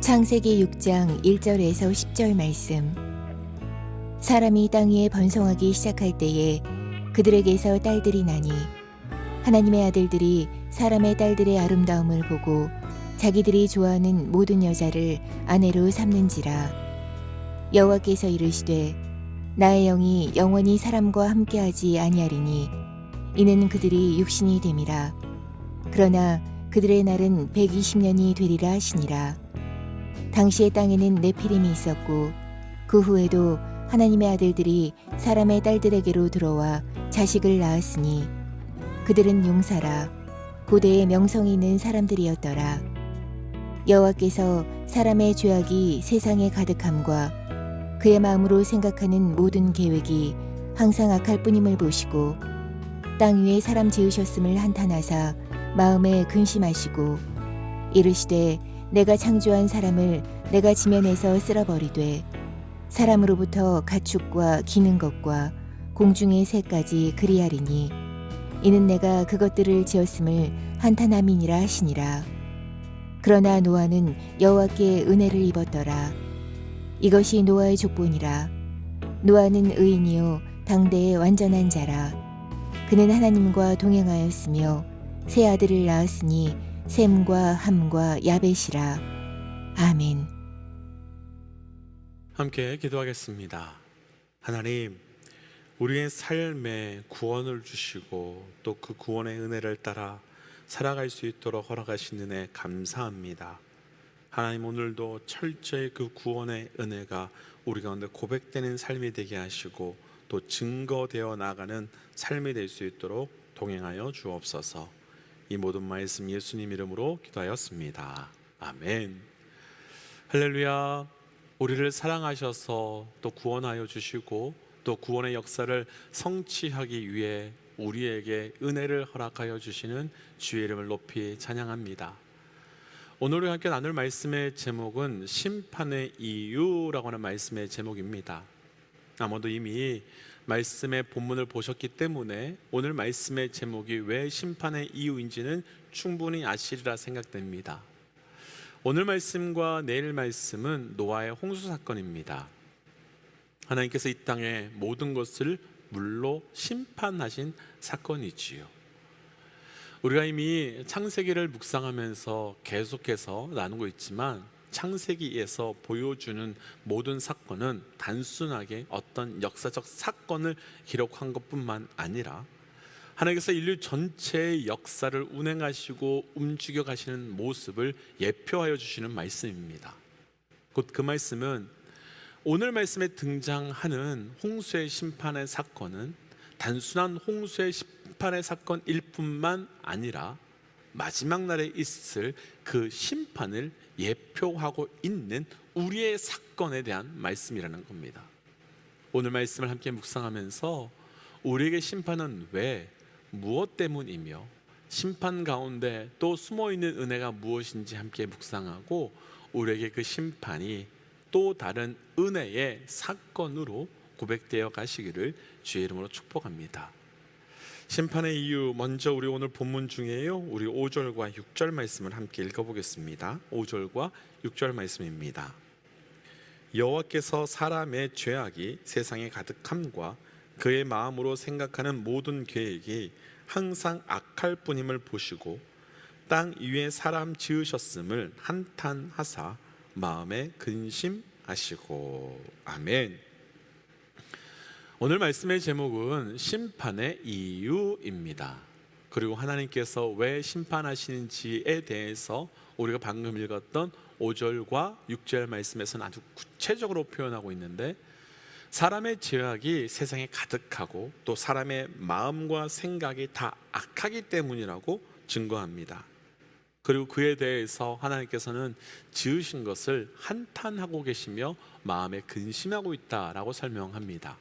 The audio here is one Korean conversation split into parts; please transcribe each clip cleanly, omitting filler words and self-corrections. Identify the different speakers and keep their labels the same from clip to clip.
Speaker 1: 창세기 6장 1절에서 10절 말씀. 사람이 땅 위에 번성하기 시작할 때에 그들에게서 딸들이 나니 하나님의 아들들이 사람의 딸들의 아름다움을 보고 자기들이 좋아하는 모든 여자를 아내로 삼는지라. 여호와께서 이르시되 나의 영이 영원히 사람과 함께하지 아니하리니 이는 그들이 육신이 됨이라. 그러나 그들의 날은 120년이 되리라 하시니라. 당시의 땅에는 네피림이 있었고 그 후에도 하나님의 아들들이 사람의 딸들에게로 들어와 자식을 낳았으니 그들은 용사라 고대에 명성이 있는 사람들이었더라. 여호와께서 사람의 죄악이 세상에 가득함과 그의 마음으로 생각하는 모든 계획이 항상 악할 뿐임을 보시고 땅 위에 사람 지으셨음을 한탄하사 마음에 근심하시고 이르시되 내가 창조한 사람을 내가 지면에서 쓸어버리되 사람으로부터 가축과 기는 것과 공중의 새까지 그리하리니 이는 내가 그것들을 지었음을 한탄함이니라 하시니라. 그러나 노아는 여호와께 은혜를 입었더라. 이것이 노아의 족본이라. 노아는 의인이요 당대의 완전한 자라. 그는 하나님과 동행하였으며 세 아들을 낳았으니 셈과 함과 야벳이라. 아멘.
Speaker 2: 함께 기도하겠습니다. 하나님, 우리의 삶에 구원을 주시고 또 그 구원의 은혜를 따라 살아갈 수 있도록 허락하신 은혜 감사합니다. 하나님, 오늘도 철저히 그 구원의 은혜가 우리 가운데 고백되는 삶이 되게 하시고 또 증거되어 나가는 삶이 될 수 있도록 동행하여 주옵소서. 이 모든 말씀 예수님 이름으로 기도하였습니다. 아멘. 할렐루야. 우리를 사랑하셔서 또 구원하여 주시고 또 구원의 역사를 성취하기 위해 우리에게 은혜를 허락하여 주시는 주의 이름을 높이 찬양합니다. 오늘 우리 함께 나눌 말씀의 제목은 심판의 이유라고 하는 말씀의 제목입니다. 아마도 이미 말씀의 본문을 보셨기 때문에 오늘 말씀의 제목이 왜 심판의 이유인지는 충분히 아시리라 생각됩니다. 오늘 말씀과 내일 말씀은 노아의 홍수 사건입니다. 하나님께서 이 땅의 모든 것을 물로 심판하신 사건이지요. 우리가 이미 창세기를 묵상하면서 계속해서 나누고 있지만 창세기에서 보여주는 모든 사건은 단순하게 어떤 역사적 사건을 기록한 것뿐만 아니라 하나님께서 인류 전체의 역사를 운행하시고 움직여 가시는 모습을 예표하여 주시는 말씀입니다. 곧 그 말씀은 오늘 말씀에 등장하는 홍수의 심판의 사건은 단순한 홍수의 심판의 사건일 뿐만 아니라 마지막 날에 있을 그 심판을 예표하고 있는 우리의 사건에 대한 말씀이라는 겁니다. 오늘 말씀을 함께 묵상하면서 우리에게 심판은 왜, 무엇 때문이며 심판 가운데 또 숨어있는 은혜가 무엇인지 함께 묵상하고 우리에게 그 심판이 또 다른 은혜의 사건으로 고백되어 가시기를 주의 이름으로 축복합니다. 심판의 이유, 먼저 우리 오늘 본문 중에요, 우리 5절과 6절 말씀을 함께 읽어보겠습니다. 5절과 6절 말씀입니다. 여호와께서 사람의 죄악이 세상에 가득함과 그의 마음으로 생각하는 모든 계획이 항상 악할 뿐임을 보시고 땅 위에 사람 지으셨음을 한탄하사 마음에 근심하시고. 아멘. 오늘 말씀의 제목은 심판의 이유입니다. 그리고 하나님께서 왜 심판하시는지에 대해서 우리가 방금 읽었던 5절과 6절 말씀에서는 아주 구체적으로 표현하고 있는데, 사람의 죄악이 세상에 가득하고 또 사람의 마음과 생각이 다 악하기 때문이라고 증거합니다. 그리고 그에 대해서 하나님께서는 지으신 것을 한탄하고 계시며 마음에 근심하고 있다라고 설명합니다.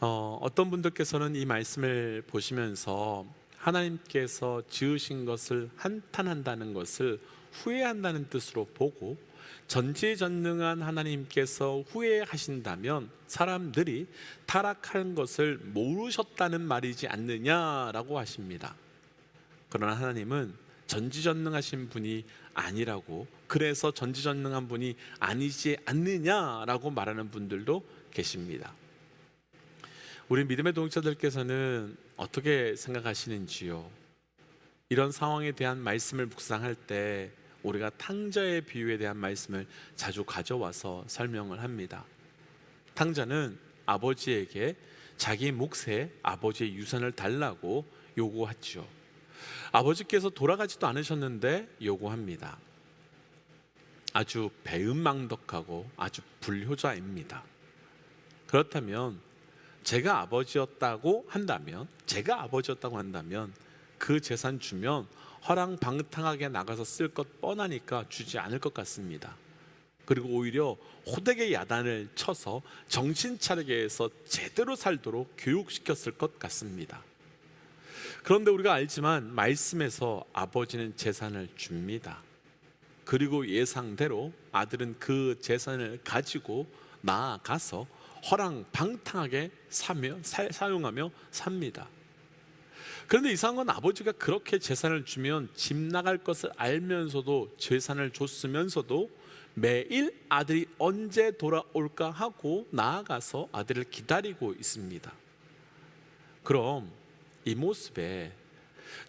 Speaker 2: 어떤 분들께서는 이 말씀을 보시면서 하나님께서 지으신 것을 한탄한다는 것을 후회한다는 뜻으로 보고, 전지전능한 하나님께서 후회하신다면 사람들이 타락한 것을 모르셨다는 말이지 않느냐라고 하십니다. 그러나 하나님은 전지전능하신 분이 아니라고, 그래서 전지전능한 분이 아니지 않느냐라고 말하는 분들도 계십니다. 우리 믿음의 동역자들께서는 어떻게 생각하시는지요? 이런 상황에 대한 말씀을 묵상할 때 우리가 탕자의 비유에 대한 말씀을 자주 가져와서 설명을 합니다. 탕자는 아버지에게 자기 몫의 아버지의 유산을 달라고 요구하죠. 아버지께서 돌아가지도 않으셨는데 요구합니다. 아주 배은망덕하고 아주 불효자입니다. 그렇다면 제가 아버지였다고 한다면 그 재산 주면 허랑방탕하게 나가서 쓸 것 뻔하니까 주지 않을 것 같습니다. 그리고 오히려 호되게 야단을 쳐서 정신 차리게 해서 제대로 살도록 교육시켰을 것 같습니다. 그런데 우리가 알지만 말씀에서 아버지는 재산을 줍니다. 그리고 예상대로 아들은 그 재산을 가지고 나아가서 허랑방탕하게 사용하며 삽니다. 그런데 이상한 건 아버지가 그렇게 재산을 주면 집 나갈 것을 알면서도 재산을 줬으면서도 매일 아들이 언제 돌아올까 하고 나아가서 아들을 기다리고 있습니다. 그럼 이 모습에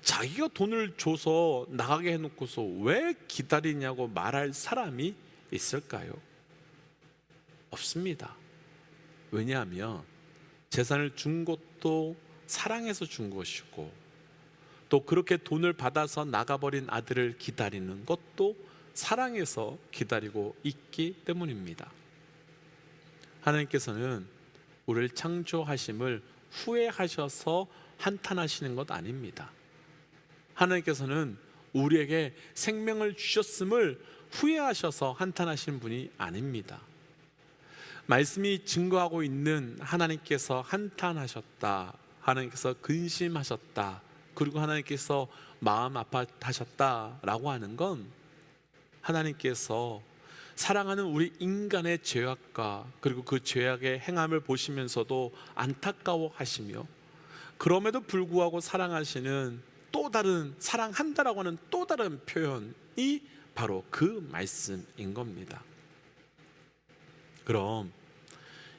Speaker 2: 자기가 돈을 줘서 나가게 해놓고서 왜 기다리냐고 말할 사람이 있을까요? 없습니다. 왜냐하면 재산을 준 것도 사랑해서 준 것이고, 또 그렇게 돈을 받아서 나가버린 아들을 기다리는 것도 사랑해서 기다리고 있기 때문입니다. 하나님께서는 우리를 창조하심을 후회하셔서 한탄하시는 것 아닙니다. 하나님께서는 우리에게 생명을 주셨음을 후회하셔서 한탄하시는 분이 아닙니다. 말씀이 증거하고 있는 하나님께서 한탄하셨다, 하나님께서 근심하셨다, 그리고 하나님께서 마음 아파하셨다라고 하는 건 하나님께서 사랑하는 우리 인간의 죄악과 그리고 그 죄악의 행함을 보시면서도 안타까워하시며, 그럼에도 불구하고 사랑하시는 또 다른, 사랑한다라고 하는 또 다른 표현이 바로 그 말씀인 겁니다. 그럼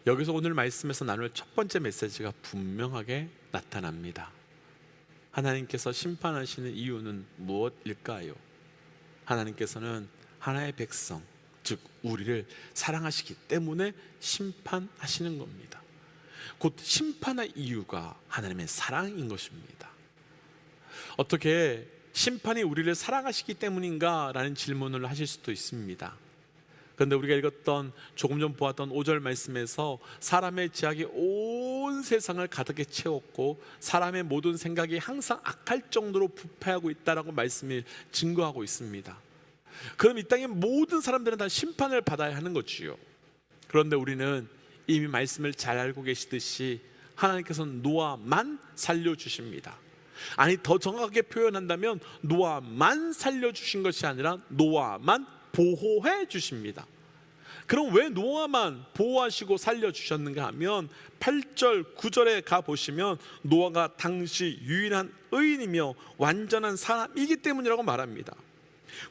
Speaker 2: 여기서 오늘 말씀에서 나눌 첫 번째 메시지가 분명하게 나타납니다. 하나님께서 심판하시는 이유는 무엇일까요? 하나님께서는 하나의 백성, 즉 우리를 사랑하시기 때문에 심판하시는 겁니다. 곧 심판의 이유가 하나님의 사랑인 것입니다. 어떻게 심판이 우리를 사랑하시기 때문인가? 라는 질문을 하실 수도 있습니다. 그런데 우리가 읽었던, 조금 전 보았던 5절 말씀에서 사람의 죄악이 온 세상을 가득히 채웠고 사람의 모든 생각이 항상 악할 정도로 부패하고 있다라고 말씀이 증거하고 있습니다. 그럼 이 땅의 모든 사람들은 다 심판을 받아야 하는 거지요. 그런데 우리는 이미 말씀을 잘 알고 계시듯이 하나님께서는 노아만 살려주십니다. 아니, 더 정확하게 표현한다면 노아만 살려주신 것이 아니라 노아만 보호해 주십니다. 그럼 왜 노아만 보호하시고 살려주셨는가 하면 8절 9절에 가보시면 노아가 당시 유일한 의인이며 완전한 사람이기 때문이라고 말합니다.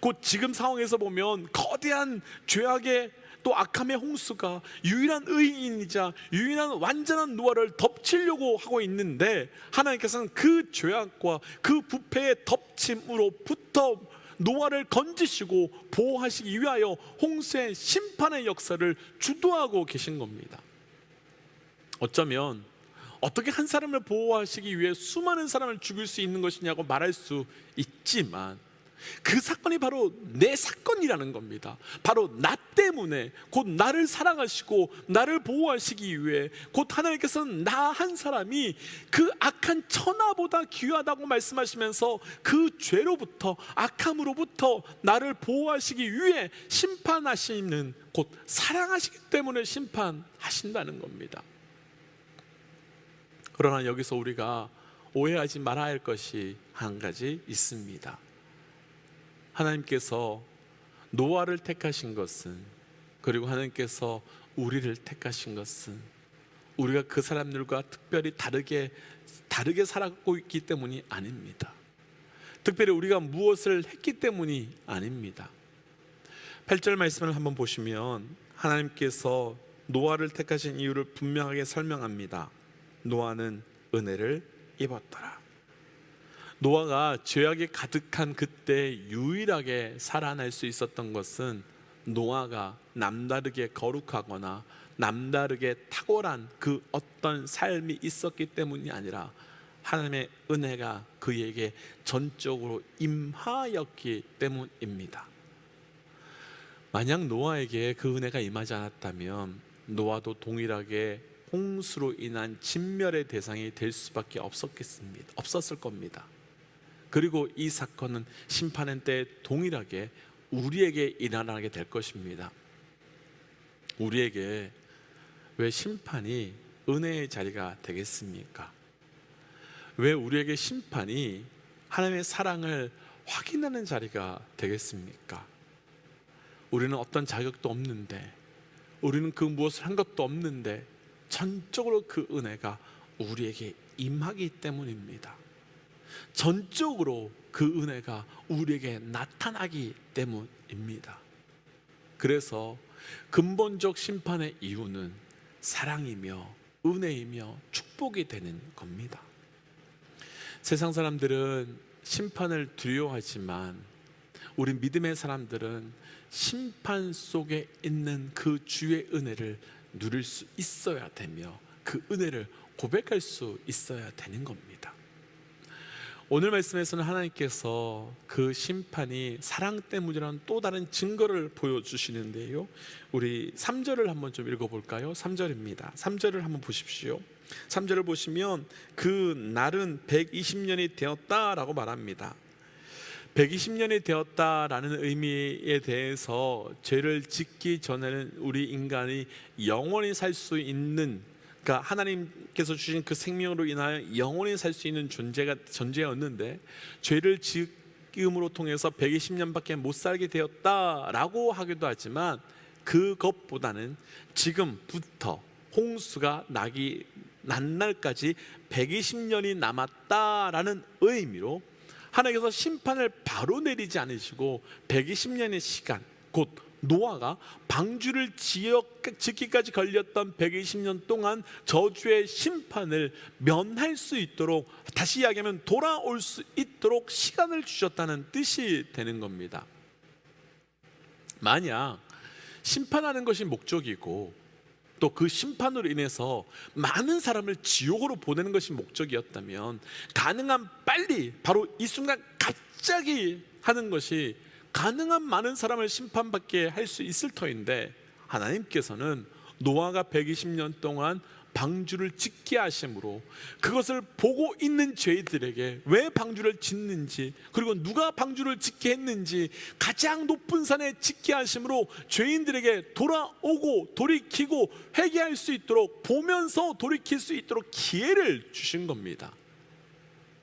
Speaker 2: 곧 지금 상황에서 보면 거대한 죄악의 또 악함의 홍수가 유일한 의인이자 유일한 완전한 노아를 덮치려고 하고 있는데, 하나님께서는 그 죄악과 그 부패의 덮침으로부터 노아를 건지시고 보호하시기 위하여 홍수의 심판의 역사를 주도하고 계신 겁니다. 어쩌면 어떻게 한 사람을 보호하시기 위해 수많은 사람을 죽일 수 있는 것이냐고 말할 수 있지만, 그 사건이 바로 내 사건이라는 겁니다. 바로 나 때문에, 곧 나를 사랑하시고 나를 보호하시기 위해 곧 하나님께서는 나 한 사람이 그 악한 천하보다 귀하다고 말씀하시면서 그 죄로부터, 악함으로부터 나를 보호하시기 위해 심판하시는, 곧 사랑하시기 때문에 심판하신다는 겁니다. 그러나 여기서 우리가 오해하지 말아야 할 것이 한 가지 있습니다. 하나님께서 노아를 택하신 것은, 그리고 하나님께서 우리를 택하신 것은 우리가 그 사람들과 특별히 다르게 살아가고 있기 때문이 아닙니다. 특별히 우리가 무엇을 했기 때문이 아닙니다. 8절 말씀을 한번 보시면 하나님께서 노아를 택하신 이유를 분명하게 설명합니다. 노아는 은혜를 입었더라. 노아가 죄악이 가득한 그때 유일하게 살아날 수 있었던 것은 노아가 남다르게 거룩하거나 남다르게 탁월한 그 어떤 삶이 있었기 때문이 아니라 하나님의 은혜가 그에게 전적으로 임하였기 때문입니다. 만약 노아에게 그 은혜가 임하지 않았다면 노아도 동일하게 홍수로 인한 진멸의 대상이 될 수밖에 없었을 겁니다. 그리고 이 사건은 심판의 때 동일하게 우리에게 일어나게 될 것입니다. 우리에게 왜 심판이 은혜의 자리가 되겠습니까? 왜 우리에게 심판이 하나님의 사랑을 확인하는 자리가 되겠습니까? 우리는 어떤 자격도 없는데, 우리는 그 무엇을 한 것도 없는데 전적으로 그 은혜가 우리에게 임하기 때문입니다. 전적으로 그 은혜가 우리에게 나타나기 때문입니다. 그래서 근본적 심판의 이유는 사랑이며 은혜이며 축복이 되는 겁니다. 세상 사람들은 심판을 두려워하지만 우리 믿음의 사람들은 심판 속에 있는 그 주의 은혜를 누릴 수 있어야 되며 그 은혜를 고백할 수 있어야 되는 겁니다. 오늘 말씀에서는 하나님께서 그 심판이 사랑 때문이라는 또 다른 증거를 보여주시는데요, 우리 3절을 한번 좀 읽어볼까요? 3절입니다. 3절을 한번 보십시오. 3절을 보시면 그 날은 120년이 되었다라고 말합니다. 120년이 되었다라는 의미에 대해서 죄를 짓기 전에는 우리 인간이 영원히 살 수 있는, 그러니까 하나님께서 주신 그 생명으로 인하여 영원히 살 수 있는 존재였는데 죄를 지음으로 통해서 120년밖에 못 살게 되었다라고 하기도 하지만 그것보다는 지금부터 홍수가 난 날까지 120년이 남았다라는 의미로 하나님께서 심판을 바로 내리지 않으시고 120년의 시간, 곧 노아가 방주를 짓기까지 걸렸던 120년 동안 저주의 심판을 면할 수 있도록, 다시 이야기하면 돌아올 수 있도록 시간을 주셨다는 뜻이 되는 겁니다. 만약 심판하는 것이 목적이고 또 그 심판으로 인해서 많은 사람을 지옥으로 보내는 것이 목적이었다면 가능한 빨리, 바로 이 순간 갑자기 하는 것이 가능한 많은 사람을 심판받게 할 수 있을 터인데, 하나님께서는 노아가 120년 동안 방주를 짓게 하심으로 그것을 보고 있는 죄인들에게 왜 방주를 짓는지, 그리고 누가 방주를 짓게 했는지 가장 높은 산에 짓게 하심으로 죄인들에게 돌아오고 돌이키고 회개할 수 있도록, 보면서 돌이킬 수 있도록 기회를 주신 겁니다.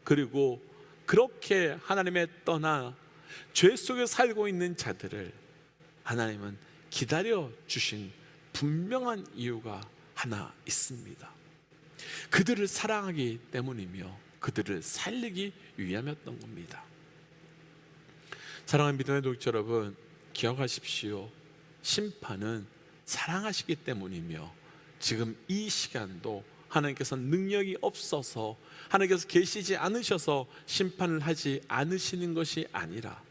Speaker 2: 그리고 그렇게 하나님의 떠나 죄 속에 살고 있는 자들을 하나님은 기다려 주신 분명한 이유가 하나 있습니다. 그들을 사랑하기 때문이며 그들을 살리기 위함이었던 겁니다. 사랑하는 믿음의 독자 여러분, 기억하십시오. 심판은 사랑하시기 때문이며 지금 이 시간도 하나님께서 능력이 없어서, 하나님께서 계시지 않으셔서 심판을 하지 않으시는 것이 아니라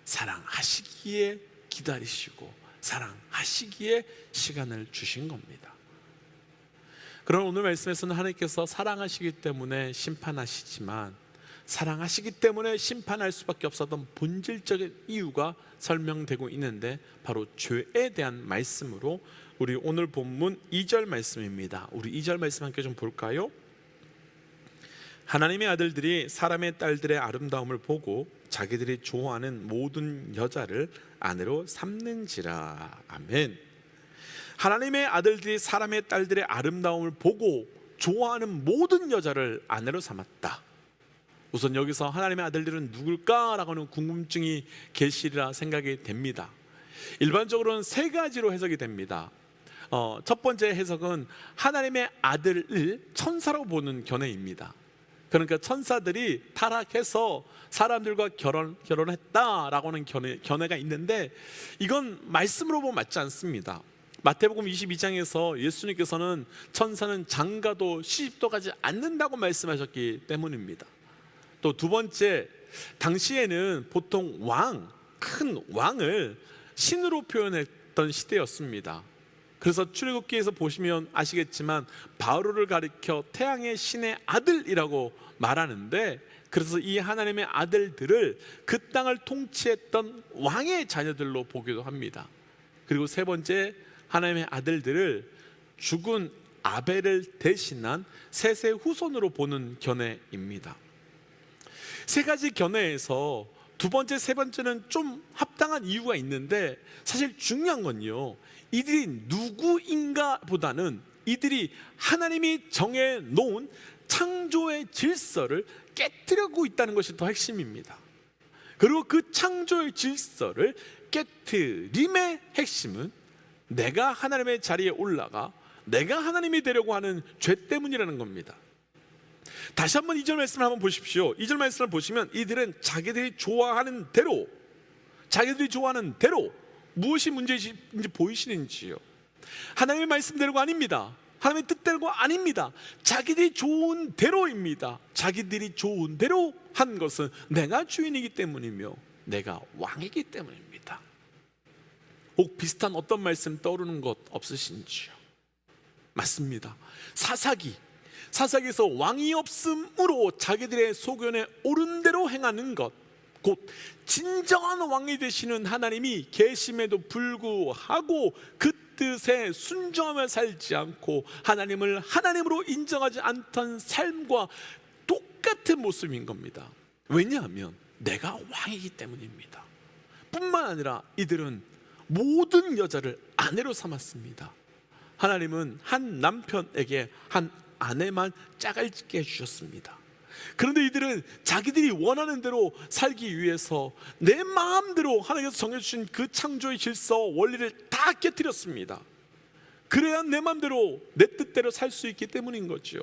Speaker 2: 사랑하시기에 기다리시고 사랑하시기에 시간을 주신 겁니다. 그럼 오늘 말씀에서는 하나님께서 사랑하시기 때문에 심판하시지만 사랑하시기 때문에 심판할 수밖에 없었던 본질적인 이유가 설명되고 있는데, 바로 죄에 대한 말씀으로 우리 오늘 본문 2절 말씀입니다. 우리 2절 말씀 함께 좀 볼까요? 하나님의 아들들이 사람의 딸들의 아름다움을 보고 자기들이 좋아하는 모든 여자를 아내로 삼는지라. 아멘. 하나님의 아들들이 사람의 딸들의 아름다움을 보고 좋아하는 모든 여자를 아내로 삼았다. 우선 여기서 하나님의 아들들은 누굴까라고 하는 궁금증이 계시리라 생각이 됩니다. 일반적으로는 세 가지로 해석이 됩니다. 첫 번째 해석은 하나님의 아들을 천사로 보는 견해입니다. 그러니까 천사들이 타락해서 사람들과 결혼했다라고는 견해가 있는데, 이건 말씀으로 보면 맞지 않습니다. 마태복음 22장에서 예수님께서는 천사는 장가도 시집도 가지 않는다고 말씀하셨기 때문입니다. 또 두 번째, 당시에는 보통 큰 왕을 신으로 표현했던 시대였습니다. 그래서 출애굽기에서 보시면 아시겠지만 바로를 가리켜 태양의 신의 아들이라고 말하는데, 그래서 이 하나님의 아들들을 그 땅을 통치했던 왕의 자녀들로 보기도 합니다. 그리고 세 번째, 하나님의 아들들을 죽은 아벨을 대신한 셋의 후손으로 보는 견해입니다. 세 가지 견해에서 두 번째, 세 번째는 좀 합당한 이유가 있는데, 사실 중요한 건요, 이들이 누구인가 보다는 이들이 하나님이 정해놓은 창조의 질서를 깨뜨리고 있다는 것이 더 핵심입니다. 그리고 그 창조의 질서를 깨뜨림의 핵심은 내가 하나님의 자리에 올라가 내가 하나님이 되려고 하는 죄 때문이라는 겁니다. 다시 한번 2절 말씀을 한번 보십시오. 2절 말씀을 보시면 이들은 자기들이 좋아하는 대로 무엇이 문제인지 보이시는지요? 하나님의 말씀대로가 아닙니다. 하나님의 뜻대로가 아닙니다. 자기들이 좋은 대로입니다. 자기들이 좋은 대로 한 것은 내가 주인이기 때문이며 내가 왕이기 때문입니다. 혹 비슷한 어떤 말씀 떠오르는 것 없으신지요? 맞습니다. 사사기에서 왕이 없음으로 자기들의 소견에 옳은 대로 행하는 것, 곧 진정한 왕이 되시는 하나님이 계심에도 불구하고 그 뜻에 순종하며 살지 않고 하나님을 하나님으로 인정하지 않던 삶과 똑같은 모습인 겁니다. 왜냐하면 내가 왕이기 때문입니다. 뿐만 아니라 이들은 모든 여자를 아내로 삼았습니다. 하나님은 한 남편에게 한 아내만 짝을 짓게 해주셨습니다. 그런데 이들은 자기들이 원하는 대로 살기 위해서 내 마음대로 하나님께서 정해주신 그 창조의 질서 원리를 다 깨뜨렸습니다. 그래야 내 마음대로 내 뜻대로 살 수 있기 때문인 거죠.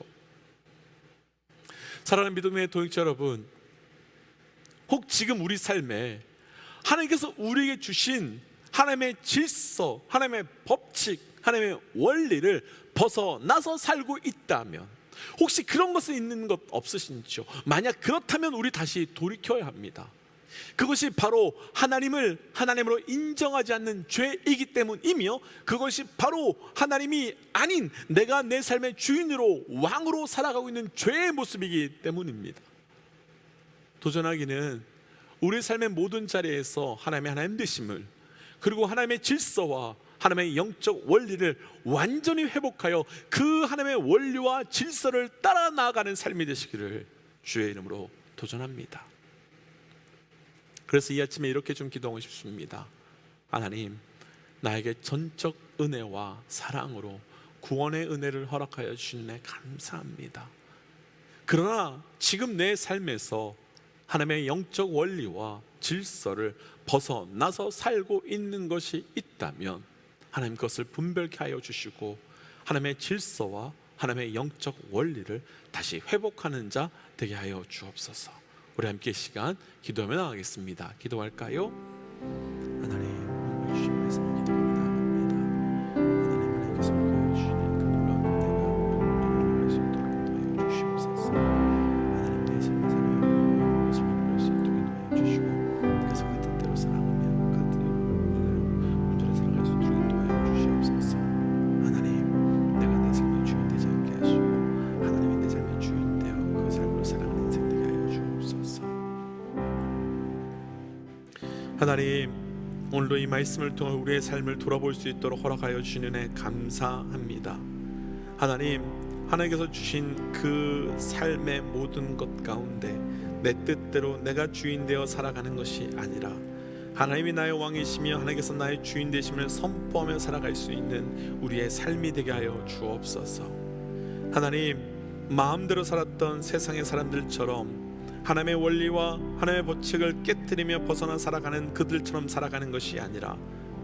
Speaker 2: 사랑하는 믿음의 동역자 여러분, 혹 지금 우리 삶에 하나님께서 우리에게 주신 하나님의 질서, 하나님의 법칙, 하나님의 원리를 벗어나서 살고 있다면, 혹시 그런 것은 있는 것 없으신지요? 만약 그렇다면 우리 다시 돌이켜야 합니다. 그것이 바로 하나님을 하나님으로 인정하지 않는 죄이기 때문이며, 그것이 바로 하나님이 아닌 내가 내 삶의 주인으로 왕으로 살아가고 있는 죄의 모습이기 때문입니다. 도전하기는 우리 삶의 모든 자리에서 하나님의 하나님 되심을, 그리고 하나님의 질서와 하나님의 영적 원리를 완전히 회복하여 그 하나님의 원리와 질서를 따라 나아가는 삶이 되시기를 주의 이름으로 도전합니다. 그래서 이 아침에 이렇게 좀 기도하고 싶습니다. 하나님, 나에게 전적 은혜와 사랑으로 구원의 은혜를 허락하여 주시네 감사합니다. 그러나 지금 내 삶에서 하나님의 영적 원리와 질서를 벗어나서 살고 있는 것이 있다면 하나님 그것을 분별케 하여 주시고 하나님의 질서와 하나님의 영적 원리를 다시 회복하는 자 되게 하여 주옵소서. 우리 함께 시간 기도하며 나가겠습니다. 기도할까요? 하나님, 오늘 주신 말씀을 기도합니다. 하나님, 하나님께서 보여주시니 그 놀라운 은혜가 우리를 수 있도록 도와여 주시옵소서. 하나님, 내 삶의 사랑을 것을 볼 수 있도록 도와여 주시고, 그래서 그 뜻대로 살아가며 그 뜻대로 온전히 살아갈 수 있도록 도와여 주시옵소서. 하나님, 내가 내 삶의 주인 되지 않게 하시고 하나님이 내 삶의 주인 되어 그 삶으로 살아가는 인생 되게 하여 주옵소서. 하나님, 오늘도 이 말씀을 통해 우리의 삶을 돌아볼 수 있도록 허락하여 주시는 은혜 감사합니다. 하나님, 하나님께서 주신 그 삶의 모든 것 가운데 내 뜻대로 내가 주인 되어 살아가는 것이 아니라 하나님이 나의 왕이시며 하나님께서 나의 주인 되심을 선포하며 살아갈 수 있는 우리의 삶이 되게 하여 주옵소서. 하나님, 마음대로 살았던 세상의 사람들처럼 하나님의 원리와 하나님의 법칙을 깨뜨리며 벗어나 살아가는 그들처럼 살아가는 것이 아니라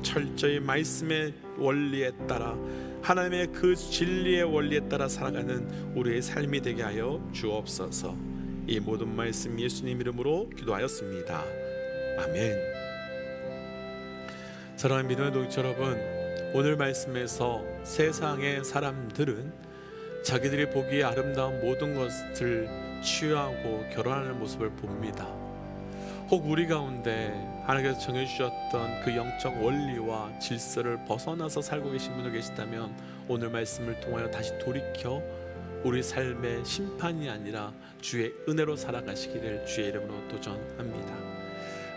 Speaker 2: 철저히 말씀의 원리에 따라 하나님의 그 진리의 원리에 따라 살아가는 우리의 삶이 되게 하여 주옵소서. 이 모든 말씀 예수님 이름으로 기도하였습니다. 아멘. 사랑하는 믿음의 동지 여러분, 오늘 말씀에서 세상의 사람들은 자기들이 보기에 아름다운 모든 것을 취하고 결혼하는 모습을 봅니다. 혹 우리 가운데 하나님께서 정해주셨던 그 영적 원리와 질서를 벗어나서 살고 계신 분들 계시다면 오늘 말씀을 통하여 다시 돌이켜 우리 삶의 심판이 아니라 주의 은혜로 살아가시기를 주의 이름으로 도전합니다.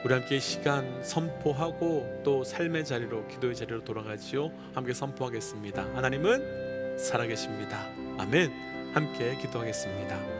Speaker 2: 우리 함께 이 시간 선포하고 또 삶의 자리로, 기도의 자리로 돌아가지요. 함께 선포하겠습니다. 하나님은 살아계십니다. 아멘. 함께 기도하겠습니다.